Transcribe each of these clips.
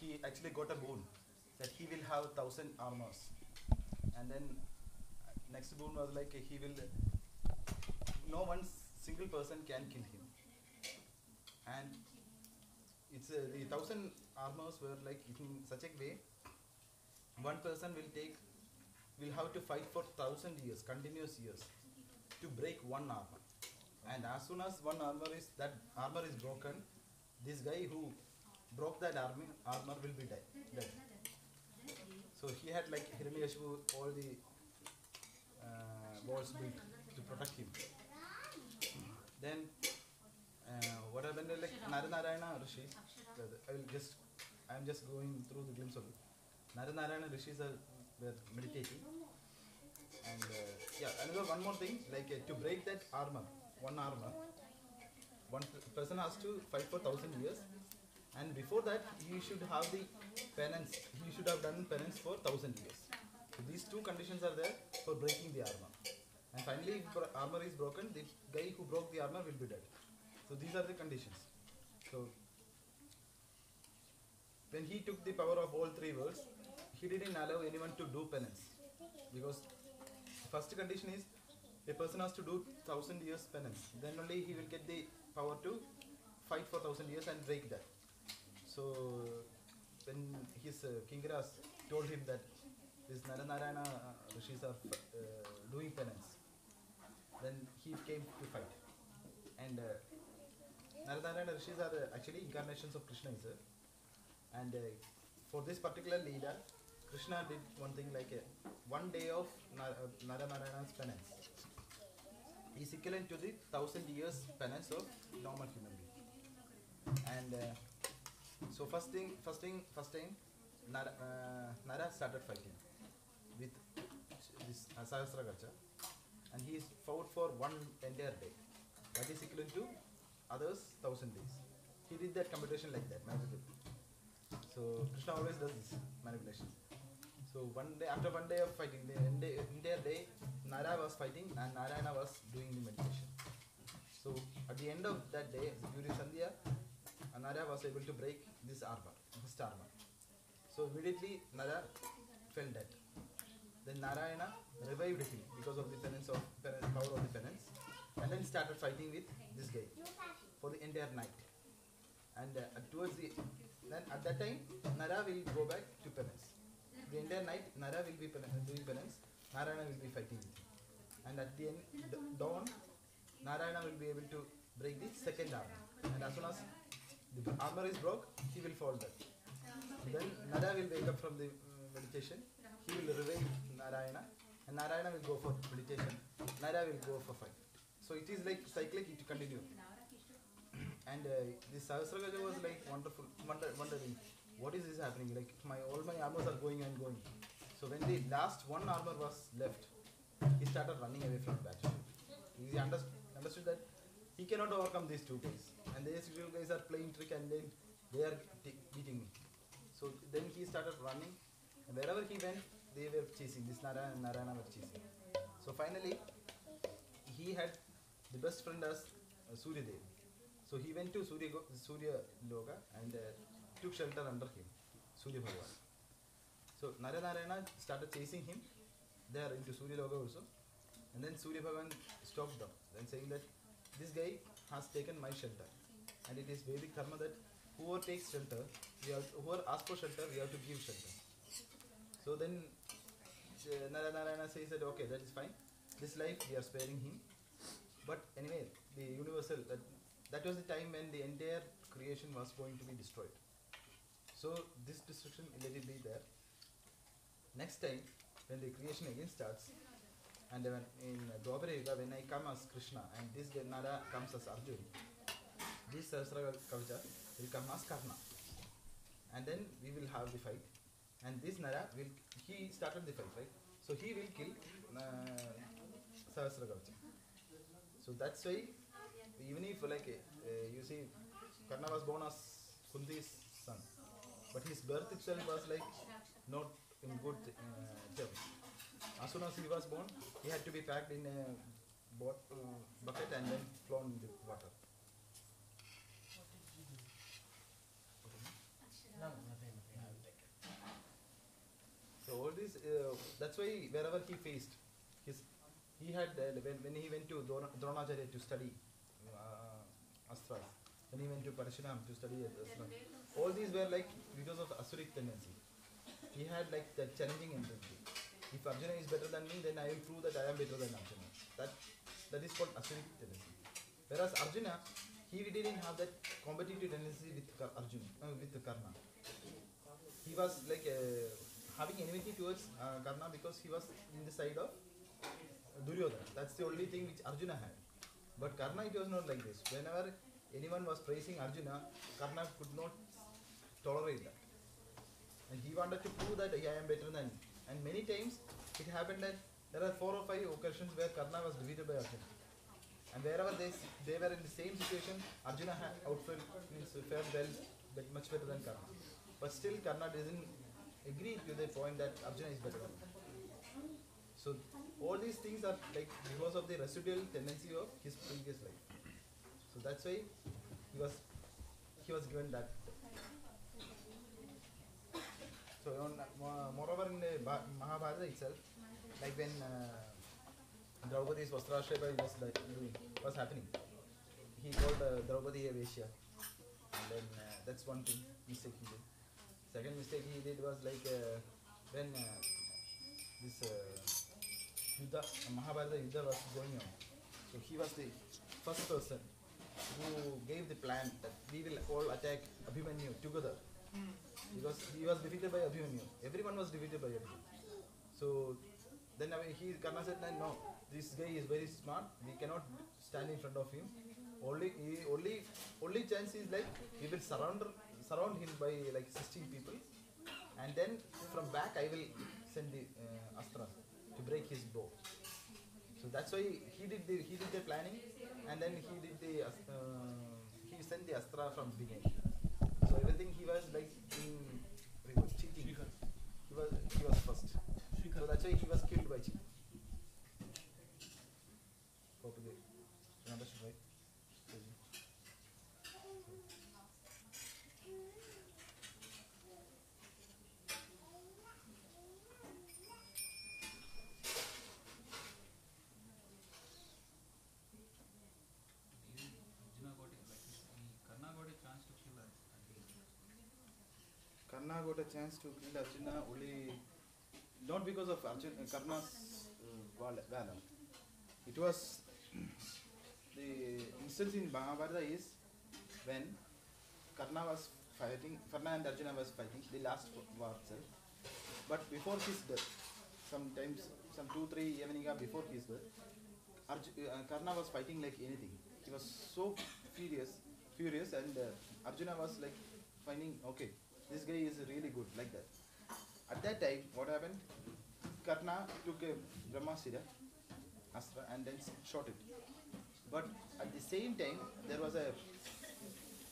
he actually got a boon that he will have 1,000 armors, and then next boon was like he will no one single person can kill him, and it's the 1,000 armors were like in such a way one person will have to fight for 1,000 years, continuous years, to break one armor. And as soon as one armor is broken, this guy who broke that armor will be dead. So he had like Hiranyakashipu all the walls built to protect him. Then what happened like Naranarayana Rishis, I'm just going through the glimpse of it. Naranarayana Rishis were meditating, and one more thing, like to break that armor, one person has to fight for 1,000 years, and before that he should have the penance. He should have done penance for 1,000 years. So these two conditions are there for breaking the armor. And finally, if armor is broken, the guy who broke the armor will be dead. So these are the conditions. So when he took the power of all three worlds, he didn't allow anyone to do penance, because the first condition is a person has to do 1,000 years penance. Then only he will get the power to fight for 1,000 years and break that. So when his Kingaras told him that this Naranarayana Rishis are doing penance, then he came to fight. And Naranarayana Rishis are actually incarnations of Krishna himself. And for this particular Leela, Krishna did one thing, like one day of Naranarayana's penance is equivalent to the 1,000 years penance of normal human being. And so first time Nara started fighting with this Sahasragacha, and he fought for one entire day. That is equivalent to others 1,000 days. He did that computation like that, magically. So Krishna always does this manipulation. So after one day of fighting, the entire day, Nara was fighting and Narayana was doing the meditation. So at the end of that day, during Sandhya, Nara was able to break this armor, first armor. So immediately Nara fell dead. Then Narayana revived him because of the power of the penance, and then started fighting with this guy for the entire night. And at that time, Nara will go back to penance. The entire night, Nara will be doing penance, Narayana will be fighting with him. And at the end, dawn, Narayana will be able to break the second armor. And as soon as the armor is broke, he will fall dead. Then Nara will wake up from the meditation, he will revive Narayana, and Narayana will go for meditation, Nara will go for fight. So it is like cyclic, it continues. And this Sahasragaja was like wondering, what is this happening? Like all my armors are going and going. So when the last one armor was left, he started running away from the battle. He understood that he cannot overcome these two guys, and these two guys are playing trick, and then they are beating me. So then he started running, and wherever he went, they were chasing. This Narayana and Narayana were chasing. So finally, he had the best friend as Surya Dev. So he went to Surya Loka and took shelter under him, Surya Bhagavan. So Naranarayana started chasing him there into Surya Loka also, and then Surya Bhagavan stopped them, then saying that this guy has taken my shelter, and it is Vedic dharma that whoever takes shelter, whoever asks for shelter, we have to give shelter. So then Naranarayana says that okay, that is fine. This life we are sparing him, but anyway, the universal that was the time when the entire creation was going to be destroyed. So this destruction, let it be there. Next time, when the creation again starts, and when in Dwapara Yuga, when I come as Krishna and this Nara comes as Arjuna, this Sahasragacha will come as Karna, and then we will have the fight. And this Nara he started the fight, right? So he will kill Sahasragacha. So that's why, even if you see, Karna was born as Kunti's son, but his birth itself was like not in good terms. As soon as he was born, he had to be packed in a bucket and then flown in the water. No, nothing. that's why wherever he faced, his he had when he went to Dronacharya to study astras, when he went to Parshuram to study astras, all these were like because of Asuric tendency. He had like that challenging mentality. If Arjuna is better than me, then I will prove that I am better than Arjuna. That is called Asuric tendency. Whereas Arjuna, he didn't have that competitive tendency with with Karna. He was like having enmity towards Karna because he was in the side of Duryodhana. That's the only thing which Arjuna had. But Karna, it was not like this. Whenever anyone was praising Arjuna, Karna could not tolerate that. And he wanted to prove that I am better than you. And many times it happened that there are 4 or 5 occasions where Karna was defeated by Arjuna. And wherever they were in the same situation, Arjuna fared well, but much better than Karna. But still Karna doesn't agree to the point that Arjuna is better than him. So all these things are like because of the residual tendency of his previous life. So that's why he was given that. So moreover in the Mahabharata itself, like when Draupadi's Vastrashrepa was happening, he called Draupadi a Vaishya, and then that's one thing mistake he did. Second mistake he did was like when this Yuddha, Mahabharata Yuddha was going on. So he was the first person who gave the plan that we will all attack Abhimanyu together. Because he was defeated by Abhimanyu. Everyone was defeated by Abhimanyu. So then Karna said, no, this guy is very smart. We cannot stand in front of him. Only chance is like we will surround him by like 16 people, and then from back I will send the astra to break his bow. So that's why he did the planning, and then he sent the astra from beginning. So everything he was like cheating. He was first. So that's why he was killed by cheating. Hope you understood, right? Karna got a chance to kill Arjuna only not because of Karna's valor. It was the instance in Mahabharata is when Karna and Arjuna was fighting, the last war itself. But before his death, sometimes some 2-3 evening before his death, Karna was fighting like anything. He was so furious, and Arjuna was like finding, okay, this guy is really good, like that. At that time, what happened? Karna took a Brahmastra astra and then shot it. But at the same time, there was a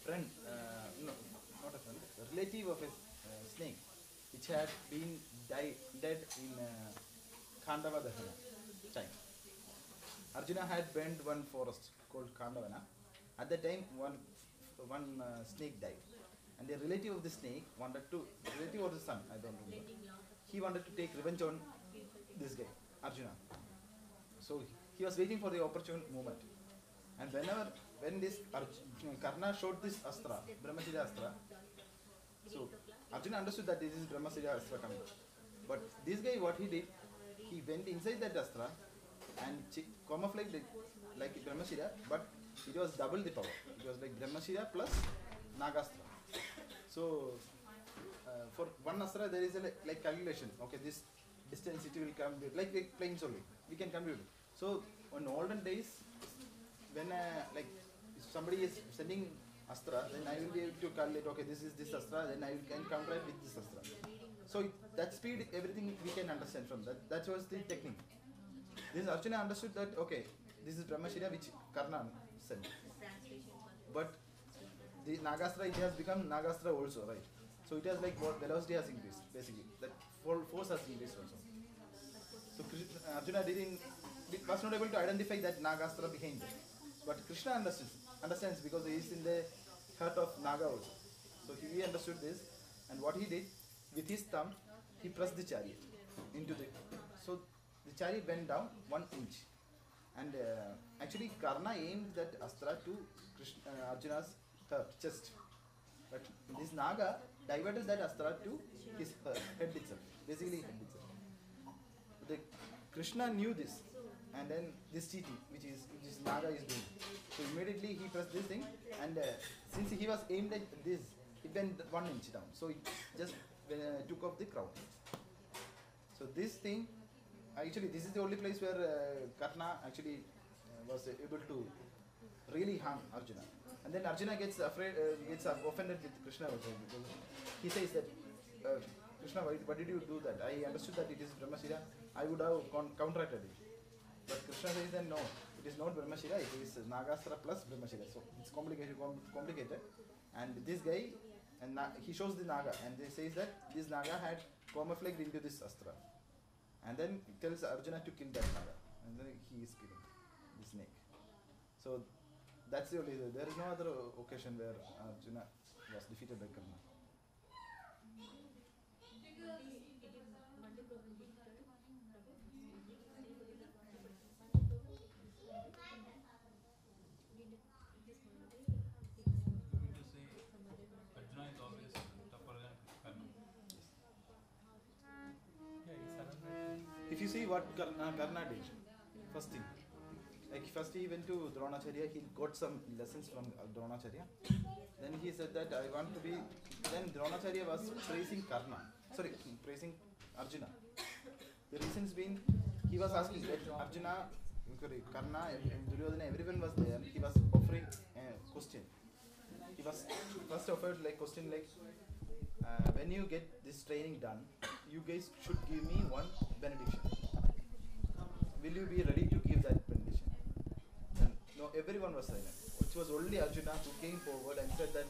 friend, no, not a friend, a relative of a snake, which had been dead in Khandava Dahana time. Arjuna had burned one forest called Khandavana. At that time, one snake died. And the relative of the snake relative or the son, I don't remember. He wanted to take revenge on this guy, Arjuna. So he was waiting for the opportune moment. And when this Karna showed this astra, Brahmasira astra, so Arjuna understood that this is Brahmasira astra coming. But this guy, what he did, he went inside that astra and camouflaged like Brahmasira, but it was double the power. It was like Brahmasira plus Nagastra. So for one astra there is a like calculation. Okay, this distance it will come like planes only. We can compute it. So on olden days, when like if somebody is sending astra, then I will be able to calculate. Okay, this is this astra. Then I can counter it with this astra. So that speed, everything we can understand from that. That was the technique. This Arjuna understood that okay, this is Brahmashira which Karna sent. But the Nagastra, it has become Nagastra also, right? So it has like what velocity has increased, basically. That force has increased also. So Arjuna was not able to identify that Nagastra behind it. But Krishna understands because he is in the heart of Naga also. So he understood this, and what he did, with his thumb, he pressed the chariot. into the. So the chariot went down 1 inch, and actually Karna aimed that astra to Arjuna's chest, but this Naga diverted that astra to his head itself, basically head itself. The Krishna knew this, and then this cheating, which is Naga is doing. So immediately he pressed this thing, and since he was aimed at this, it went 1 inch down. So it just took off the crown. So this thing, actually, this is the only place where Karna actually was able to really harm Arjuna. And then Arjuna gets afraid, gets offended with Krishna also, because he says that, Krishna, why did you do that? I understood that it is Brahmashira. I would have counteracted it. But Krishna says that no, it is not Brahmashira, it is Nagastra plus Brahmashira. So it's complicated. And this guy, and he shows the Naga, and he says that this Naga had camouflaged into this astra. And then he tells Arjuna to kill that Naga. And then he is killing the snake. So that's the only, there is no other occasion where Arjuna was defeated by Karna. If you see what Karna did, first thing, like first he went to Dronacharya, he got some lessons from Dronacharya. Then he said that I want to be, then Dronacharya was praising praising Arjuna. The reasons being, he was asking that Arjuna, Karna, Duryodhana, everyone was there, he was offering a question. He was first offered like question like, when you get this training done, you guys should give me one benediction. Will you be ready to give that benediction? And no, everyone was silent. It was only Arjuna who came forward and said that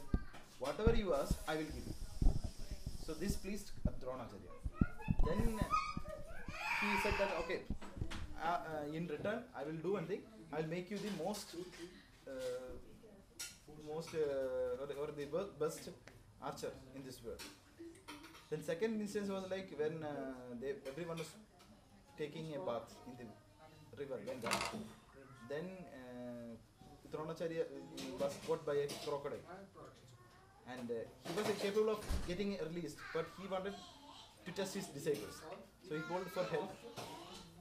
whatever you ask, I will give you. So this pleased Dronacharya. Then he said that okay, in return I will do one thing. I will make you the most or the best archer in this world. Then second instance was like when everyone was taking a bath in the river Ganga. Then Dronacharya was caught by a crocodile, and he was capable of getting released, but he wanted to test his disciples. So he called for help,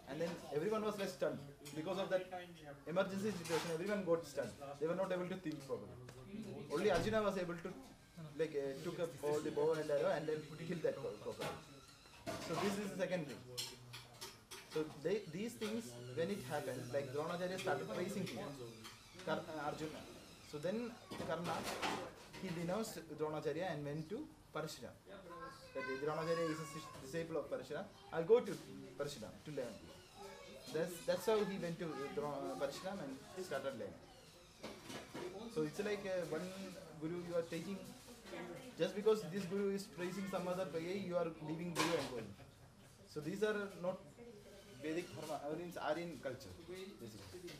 and then everyone was like stunned because of that emergency situation. Everyone got stunned. They were not able to think properly. Only Arjuna was able to took up all the bow and arrow and then killed that crocodile. So this is the second thing. So these things, when it happened, like Dronacharya started praising him, Arjuna. So then Karna, he denounced Dronacharya and went to Parashuram. That Dronacharya is a disciple of Parashuram. I'll go to Parashuram to learn. That's how he went to Parashuram and started learning. So it's like one guru you are taking. Just because this guru is praising some other way, you are leaving guru and going. So these are not Vedic Dharma, Aryan culture, basically.